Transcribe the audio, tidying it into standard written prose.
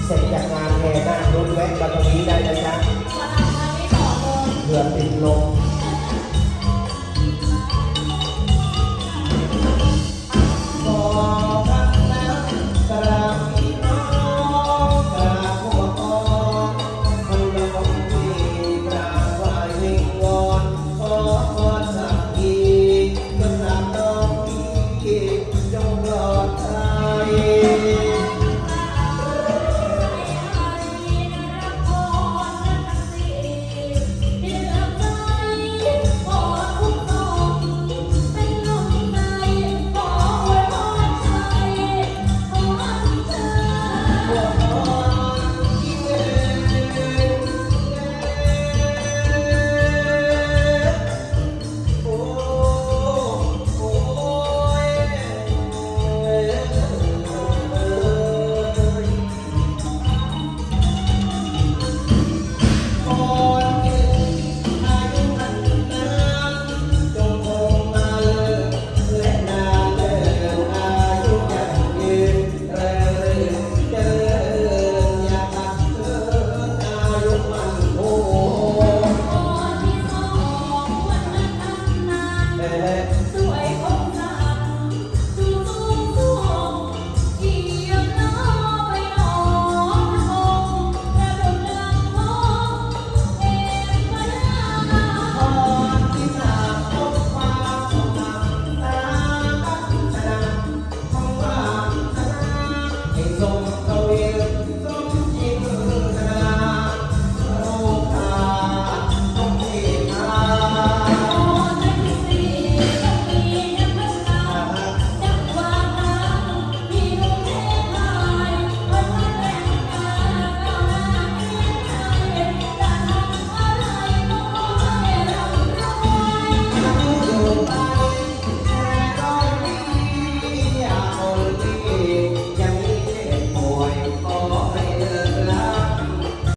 เสร็จจากงานแห่นาครถแวะมาตรงนี้ได้นะจ๊ะเพื่อติดลมบอกกันแล้วกราบพี่น้องกราบพวกพ้องคนละคนที่กราบไหว้วิงวอนขอพรสักทีสำหรับน้องพี่